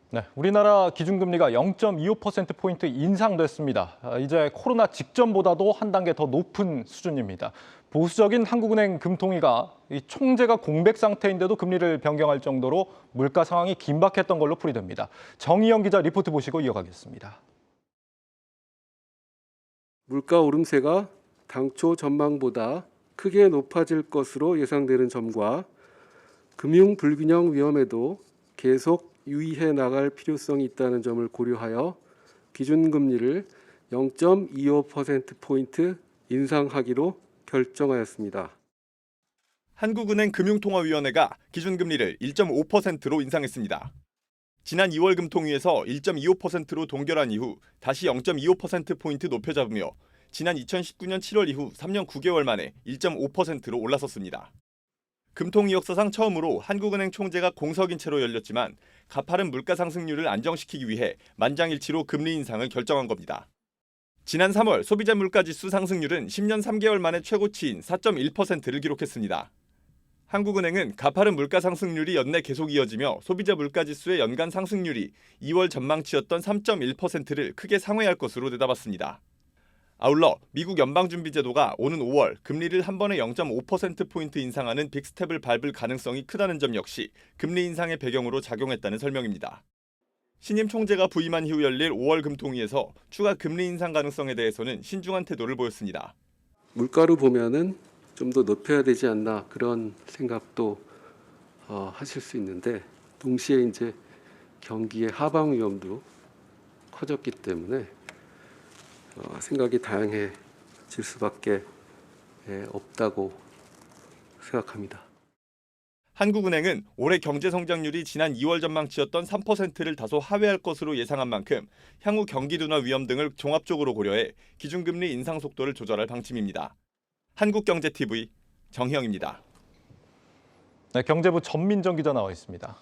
네, 우리나라 기준금리가 0.25%포인트 인상됐습니다. 이제 코로나 직전보다도 한 단계 더 높은 수준입니다. 보수적인 한국은행 금통위가 이 총재가 공백 상태인데도 금리를 변경할 정도로 물가 상황이 긴박했던 걸로 풀이됩니다. 정희영 기자 리포트 보시고 이어가겠습니다. 물가 오름세가 당초 전망보다 크게 높아질 것으로 예상되는 점과 금융 불균형 위험에도 계속 유의해 나갈 필요성이 있다는 점을 고려하여 기준금리를 0.25%포인트 인상하기로 결정하였습니다. 한국은행 금융통화위원회가 기준금리를 1.5%로 인상했습니다. 지난 2월 금통위에서 1.25%로 동결한 이후 다시 0.25%포인트 높여 잡으며 지난 2019년 7월 이후 3년 9개월 만에 1.5%로 올라섰습니다. 금통위 역사상 처음으로 한국은행 총재가 공석인 채로 열렸지만 가파른 물가 상승률을 안정시키기 위해 만장일치로 금리 인상을 결정한 겁니다. 지난 3월 소비자 물가지수 상승률은 10년 3개월 만에 최고치인 4.1%를 기록했습니다. 한국은행은 가파른 물가 상승률이 연내 계속 이어지며 소비자 물가지수의 연간 상승률이 2월 전망치였던 3.1%를 크게 상회할 것으로 내다봤습니다. 아울러 미국 연방준비제도가 오는 5월 금리를 한 번에 0.5%포인트 인상하는 빅스텝을 밟을 가능성이 크다는 점 역시 금리 인상의 배경으로 작용했다는 설명입니다. 신임 총재가 부임한 이후 열릴 5월 금통위에서 추가 금리 인상 가능성에 대해서는 신중한 태도를 보였습니다. 물가로 보면은 좀 더 높여야 되지 않나 그런 생각도 하실 수 있는데 동시에 이제 경기의 하방 위험도 커졌기 때문에 생각이 다양해질 수밖에 없다고 생각합니다. 한국은행은 올해 경제 성장률이 지난 2월 전망치였던 3%를 다소 하회할 것으로 예상한 만큼 향후 경기 둔화 위험 등을 종합적으로 고려해 기준금리 인상 속도를 조절할 방침입니다. 한국경제TV 정희영입니다. 네, 경제부 전민정 기자 나와 있습니다.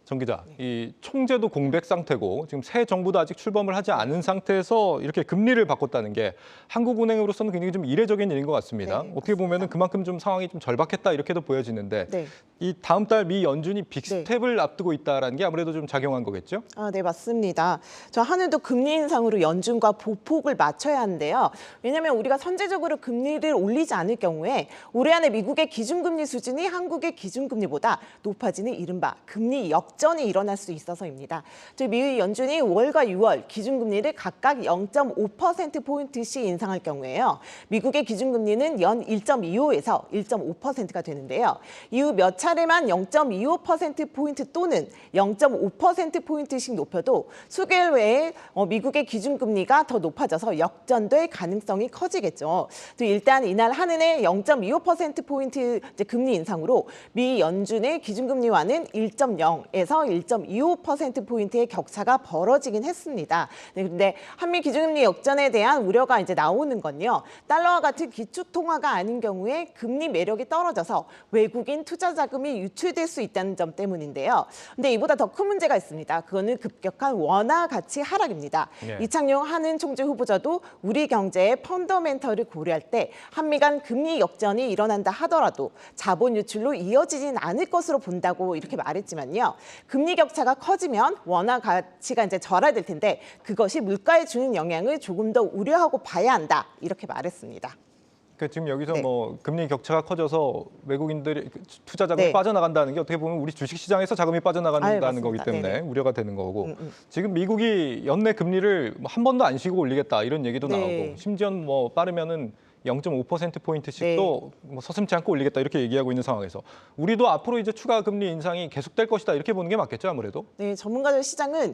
정 기자, 이 총재도 공백 상태고 지금 새 정부도 아직 출범을 하지 않은 상태에서 이렇게 금리를 바꿨다는 게 한국은행으로서는 굉장히 좀 이례적인 일인 것 같습니다. 네, 어떻게 보면은 그만큼 좀 상황이 좀 절박했다 이렇게도 보여지는데 네. 이 다음 달 미 연준이 빅스텝을 앞두고 있다라는 게 아무래도 좀 작용한 거겠죠? 네, 맞습니다. 저 하늘도 금리 인상으로 연준과 보폭을 맞춰야 하는데요. 왜냐하면 우리가 선제적으로 금리를 올리지 않을 경우에 올해 안에 미국의 기준금리 수준이 한국의 기준금리보다 높아지는 이른바 금리 역전이 일어날 수 있어서입니다. 미 연준이 5월과 6월 기준금리를 각각 0.5%포인트씩 인상할 경우에요. 미국의 기준금리는 연 1.25에서 1.5%가 되는데요. 이후 몇 차례만 0.25%포인트 또는 0.5%포인트씩 높여도 수개월 외에 미국의 기준금리가 더 높아져서 역전될 가능성이 커지겠죠. 일단 이날 한은의 0.25%포인트 금리 인상으로 미 연준의 기준금리와는 1.0에서 1.25%포인트의 격차가 벌어지긴 했습니다. 그런데 한미 기준금리 역전에 대한 우려가 이제 나오는 건요. 달러와 같은 기축통화가 아닌 경우에 금리 매력이 떨어져서 외국인 투자 자금이 유출될 수 있다는 점 때문인데요. 근데 이보다 더 큰 문제가 있습니다. 그거는 급격한 원화 가치 하락입니다. 네. 이창용 한은 총재 후보자도 우리 경제의 펀더멘털을 고려할 때 한미 간 금리 역전이 일어난다 하더라도 자본 유출로 이어지진 않을 것으로 본다고 이렇게 말했지만요. 금리 격차가 커지면 원화 가치가 이제 절하될 텐데 그것이 물가에 주는 영향을 조금 더 우려하고 봐야 한다. 이렇게 말했습니다. 그러니까 지금 여기서 네. 뭐 금리 격차가 커져서 외국인들이 투자 자금이 네. 빠져나간다는 게 어떻게 보면 우리 주식시장에서 자금이 빠져나간다는 맞습니다. 거기 때문에 네네. 우려가 되는 거고 지금 미국이 연내 금리를 한 번도 안 쉬고 올리겠다 이런 얘기도 네. 나오고 심지어 뭐 빠르면은 0.5%포인트씩도 뭐 서슴지 않고 올리겠다 이렇게 얘기하고 있는 상황에서 우리도 앞으로 이제 추가 금리 인상이 계속될 것이다 이렇게 보는 게 맞겠죠 아무래도? 네, 전문가들 시장은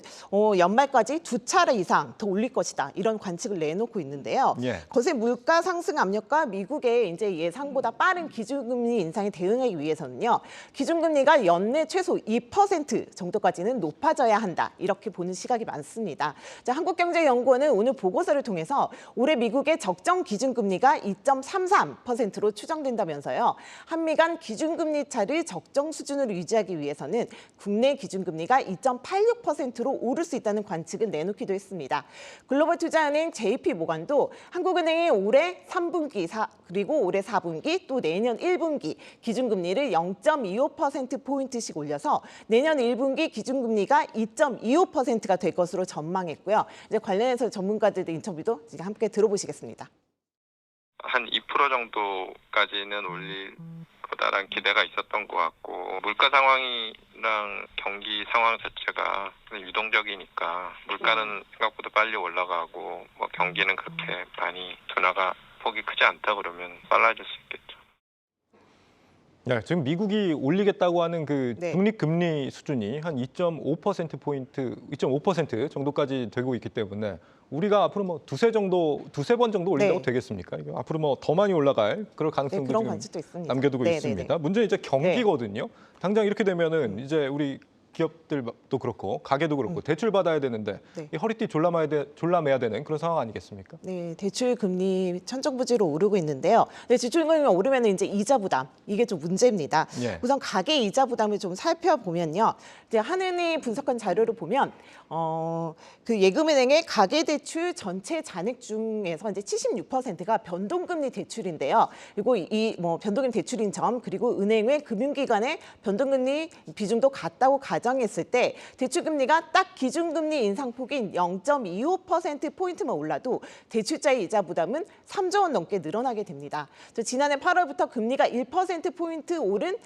연말까지 2차례 이상 더 올릴 것이다 이런 관측을 내놓고 있는데요. 예. 거세 물가 상승 압력과 미국의 이제 예상보다 빠른 기준금리 인상에 대응하기 위해서는요. 기준금리가 연내 최소 2% 정도까지는 높아져야 한다 이렇게 보는 시각이 많습니다. 한국경제연구원은 오늘 보고서를 통해서 올해 미국의 적정 기준금리가 2.33%로 추정된다면서요. 한미 간 기준금리 차를 적정 수준으로 유지하기 위해서는 국내 기준금리가 2.86%로 오를 수 있다는 관측을 내놓기도 했습니다. 글로벌 투자은행 JP모간도 한국은행이 올해 3분기 그리고 올해 4분기 또 내년 1분기 기준금리를 0.25%포인트씩 올려서 내년 1분기 기준금리가 2.25%가 될 것으로 전망했고요. 이제 관련해서 전문가들의 인터뷰도 이제 함께 들어보시겠습니다. 한 2% 정도까지는 올릴 거다라는 기대가 있었던 것 같고 물가 상황이랑 경기 상황 자체가 유동적이니까 물가는 생각보다 빨리 올라가고 뭐 경기는 그렇게 많이 둔화가 폭이 크지 않다 그러면 빨라질 수 있겠죠. 네, 지금 미국이 올리겠다고 하는 그 네. 국립금리 수준이 한 2.5% 정도까지 되고 있기 때문에 우리가 앞으로 뭐 두세 번 정도 올린다고 네. 되겠습니까? 이게 앞으로 뭐 더 많이 올라갈 그럴 네, 가능성도 그런 지금 관측도 있습니다. 남겨두고 네, 있습니다. 네, 네. 문제는 이제 경기거든요. 당장 이렇게 되면은 이제 우리 기업들도 그렇고 가게도 그렇고 대출 받아야 되는데 네. 이 허리띠 졸라매야 되는 그런 상황 아니겠습니까? 네, 대출 금리 천정부지로 오르고 있는데요. 네, 대출 금리가 오르면 이제 이자 부담 이게 좀 문제입니다. 예. 우선 가계 이자 부담을 좀 살펴보면요. 이제 한은이 분석한 자료를 보면 그 예금은행의 가계 대출 전체 잔액 중에서 이제 76%가 변동금리 대출인데요. 그리고 이 뭐 변동금리 대출인 점 그리고 은행의 금융기관의 변동금리 비중도 같다고 가정했을 때 대출금리가 딱 기준금리 인상폭인 0.25%포인트만 올라도 대출자의 이자 부담은 3조 원 넘게 늘어나게 됩니다. 지난해 8월부터 금리가 1%포인트 오른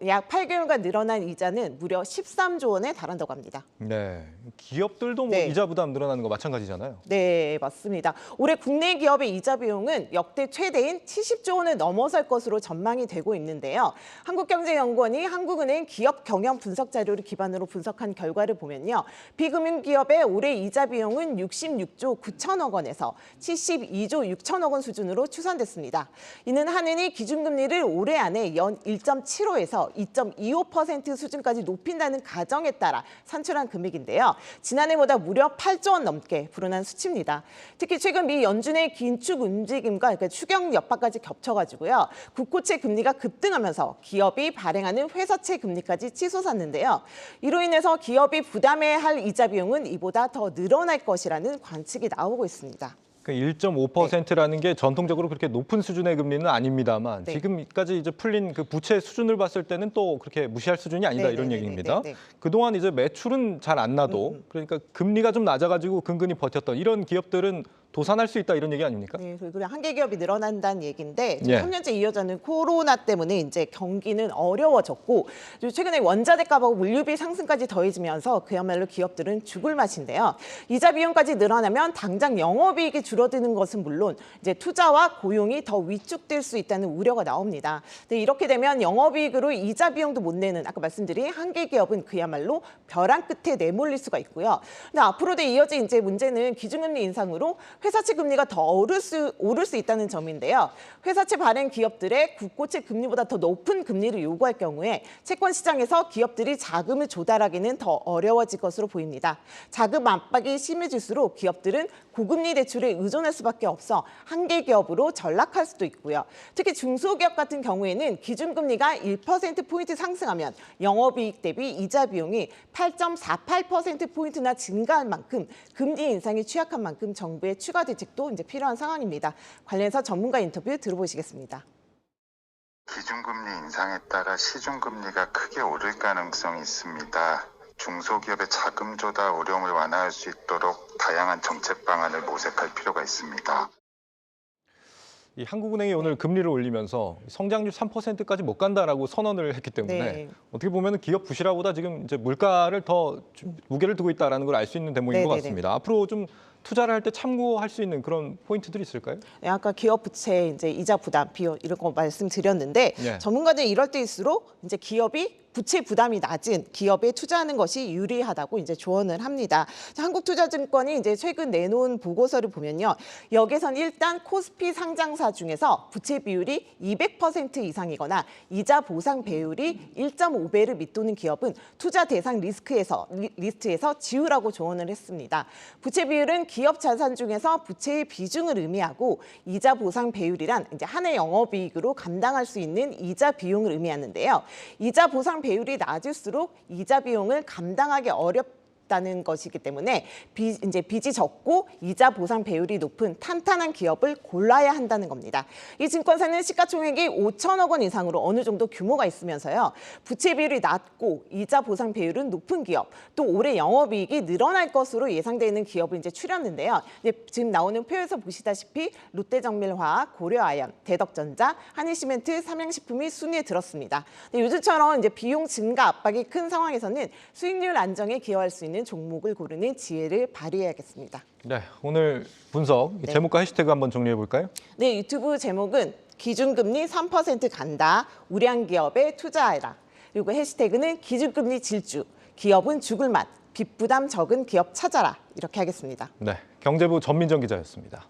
약 8개월간 늘어난 이자는 무려 13조 원에 달한다고 합니다. 네, 기업들도 뭐 네. 이자 부담 늘어나는 거 마찬가지잖아요. 네, 맞습니다. 올해 국내 기업의 이자 비용은 역대 최대인 70조 원을 넘어설 것으로 전망이 되고 있는데요. 한국경제연구원이 한국은행 기업 경영 분석 자료를 기반으로 분석한 결과를 보면요. 비금융기업의 올해 이자 비용은 66조 9천억 원에서 72조 6천억 원 수준으로 추산됐습니다. 이는 한은이 기준금리를 올해 안에 연 1.75에서 2.25% 수준까지 높인다는 가정에 따라 산출한 금액인데요. 지난해보다 무려 8조 원 넘게 불어난 수치입니다. 특히 최근 미 연준의 긴축 움직임과 그러니까 추경 여파까지 겹쳐가지고요. 국고채 금리가 급등하면서 기업이 발행하는 회사채 금리까지 치솟았는데요. 이로 인해서 기업이 부담해야 할 이자 비용은 이보다 더 늘어날 것이라는 관측이 나오고 있습니다. 그 1.5%라는 게 전통적으로 그렇게 높은 수준의 금리는 아닙니다만 네. 지금까지 이제 풀린 그 부채 수준을 봤을 때는 또 그렇게 무시할 수준이 아니다 이런 얘기입니다. 네. 그동안 이제 매출은 잘 안 나도 그러니까 금리가 좀 낮아가지고 근근히 버텼던 이런 기업들은 도산할 수 있다 이런 얘기 아닙니까? 네, 그리고 한계 기업이 늘어난다는 얘기인데 예. 3년째 이어지는 코로나 때문에 이제 경기는 어려워졌고 그리고 최근에 원자재 값하고 물류비 상승까지 더해지면서 그야말로 기업들은 죽을 맛인데요. 이자 비용까지 늘어나면 당장 영업이익이 줄어드는 것은 물론 이제 투자와 고용이 더 위축될 수 있다는 우려가 나옵니다. 근데 이렇게 되면 영업이익으로 이자 비용도 못 내는 아까 말씀드린 한계 기업은 그야말로 벼랑 끝에 내몰릴 수가 있고요. 근데 앞으로도 이어질 이제 문제는 기준금리 인상으로 회사채 금리가 더 오를 수 있다는 점인데요. 회사채 발행 기업들의 국고채 금리보다 더 높은 금리를 요구할 경우에 채권 시장에서 기업들이 자금을 조달하기는 더 어려워질 것으로 보입니다. 자금 압박이 심해질수록 기업들은 고금리 대출에 의존할 수밖에 없어 한계 기업으로 전락할 수도 있고요. 특히 중소기업 같은 경우에는 기준금리가 1%포인트 상승하면 영업이익 대비 이자 비용이 8.48%포인트나 증가할 만큼 금리 인상이 취약한 만큼 정부의 추가 대책도 이제 필요한 상황입니다. 관련해서 전문가 인터뷰 들어보시겠습니다. 기준금리 인상에 따라 시중금리가 크게 오를 가능성이 있습니다. 중소기업의 자금 조달 어려움을 완화할 수 있도록 다양한 정책 방안을 모색할 필요가 있습니다. 이 한국은행이 오늘 금리를 올리면서 성장률 3%까지 못 간다라고 선언을 했기 때문에 네. 어떻게 보면 기업 부실화보다 지금 이제 물가를 더 무게를 두고 있다라는 걸 알 수 있는 대목인 것 네네네. 같습니다. 앞으로 좀 투자를 할 때 참고할 수 있는 그런 포인트들이 있을까요? 네, 아까 기업 부채 이제 이자 부담 비용 이런 거 말씀드렸는데 예. 전문가들이 이럴 때일수록 이제 기업이 부채 부담이 낮은 기업에 투자하는 것이 유리하다고 이제 조언을 합니다. 한국투자증권이 이제 최근 내놓은 보고서를 보면요. 여기선 일단 코스피 상장사 중에서 부채 비율이 200% 이상이거나 이자 보상 배율이 1.5배를 밑도는 기업은 투자 대상 리스트에서 지우라고 조언을 했습니다. 부채 비율은 기업 자산 중에서 부채의 비중을 의미하고 이자 보상 배율이란 이제 한 해 영업이익으로 감당할 수 있는 이자 비용을 의미하는데요. 이자 보상 배율이 낮을수록 이자 비용을 감당하기 어렵다는 것이기 때문에 빚이 적고 이자 보상 배율이 높은 탄탄한 기업을 골라야 한다는 겁니다. 이 증권사는 시가총액이 5천억 원 이상으로 어느 정도 규모가 있으면서요. 부채 비율이 낮고 이자 보상 배율은 높은 기업, 또 올해 영업이익이 늘어날 것으로 예상되는 기업을 이제 추렸는데요. 지금 나오는 표에서 보시다시피 롯데정밀화학, 고려아연, 대덕전자, 한일시멘트, 삼양식품이 순위에 들었습니다. 요즘처럼 이제 비용 증가 압박이 큰 상황에서는 수익률 안정에 기여할 수 있는 종목을 고르는 지혜를 발휘해야겠습니다. 네, 오늘 분석 제목과 해시태그 한번 정리해 볼까요? 네, 유튜브 제목은 기준금리 3% 간다, 우량 기업에 투자해라. 그리고 해시태그는 기준금리 질주, 기업은 죽을 맛, 빚부담 적은 기업 찾아라. 이렇게 하겠습니다. 네, 경제부 전민정 기자였습니다.